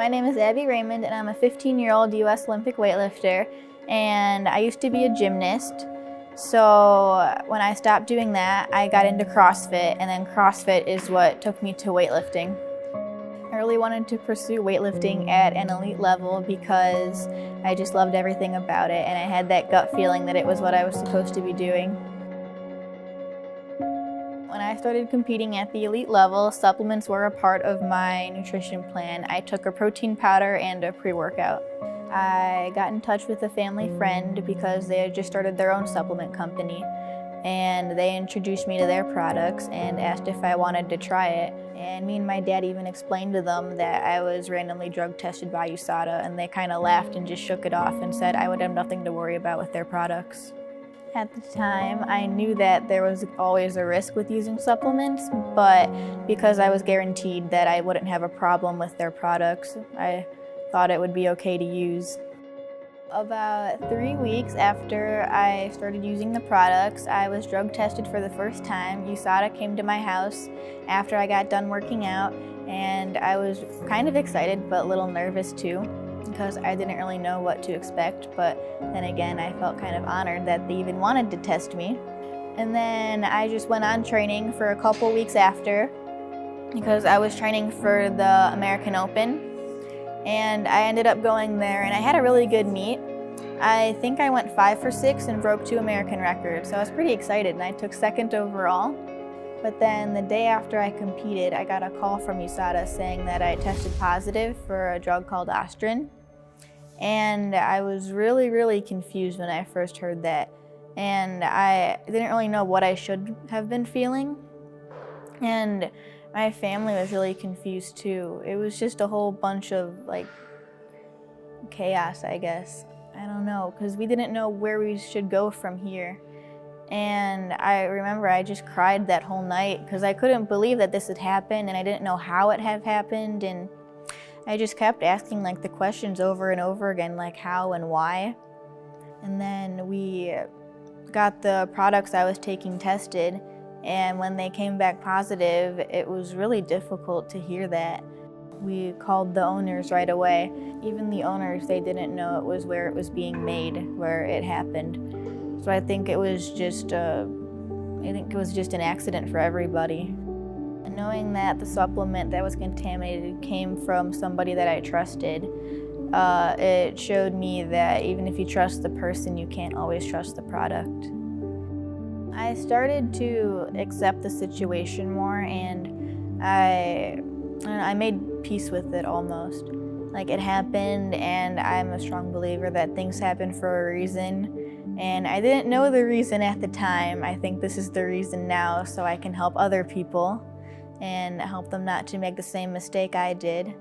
My name is Raymond, and I'm a 15-year-old U.S. Olympic weightlifter, and I used to be a gymnast. So when I stopped doing that, I got into CrossFit, and then CrossFit is what took me to weightlifting. I really wanted to pursue weightlifting at an elite level because I just loved everything about it, and I had that gut feeling that it was what I was supposed to be doing. When I started competing at the elite level, supplements were a part of my nutrition plan. I took a protein powder and a pre-workout. I got in touch with a family friend because they had just started their own supplement company, and they introduced me to their products and asked if I wanted to try it. And me and my dad even explained to them that I was randomly drug tested by USADA, and they kind of laughed and just shook it off and said I would have nothing to worry about with their products. At the time, I knew that there was always a risk with using supplements, but because I was guaranteed that I wouldn't have a problem with their products, I thought it would be okay to use. About 3 weeks after I started using the products, I was drug tested for the first time. USADA came to my house after I got done working out, and I was kind of excited but a little nervous too, because I didn't really know what to expect, but then again I felt kind of honored that they even wanted to test me. And then I just went on training for a couple weeks after, because I was training for the American Open, and I ended up going there and I had a really good meet. I think I went 5 for 6 and broke 2 American records, so I was pretty excited, and I took second overall. But then the day after I competed, I got a call from USADA saying that I tested positive for a drug called Ostrin. And I was really confused when I first heard that. And I didn't really know what I should have been feeling. And my family was really confused too. It was just a whole bunch of chaos, I guess. I don't know, because we didn't know where we should go from here. And I remember I just cried that whole night because I couldn't believe that this had happened, and I didn't know how it had happened, and I just kept asking the questions over and over again, like how and why. And then we got the products I was taking tested, and when they came back positive, it was really difficult to hear that. We called the owners right away. Even the owners, they didn't know it was where it was being made, where it happened. So I think it was just an accident for everybody. And knowing that the supplement that was contaminated came from somebody that I trusted, it showed me that even if you trust the person, you can't always trust the product. I started to accept the situation more, and I made peace with it almost. It happened, and I'm a strong believer that things happen for a reason. And I didn't know the reason at the time. I think this is the reason now, so I can help other people and help them not to make the same mistake I did.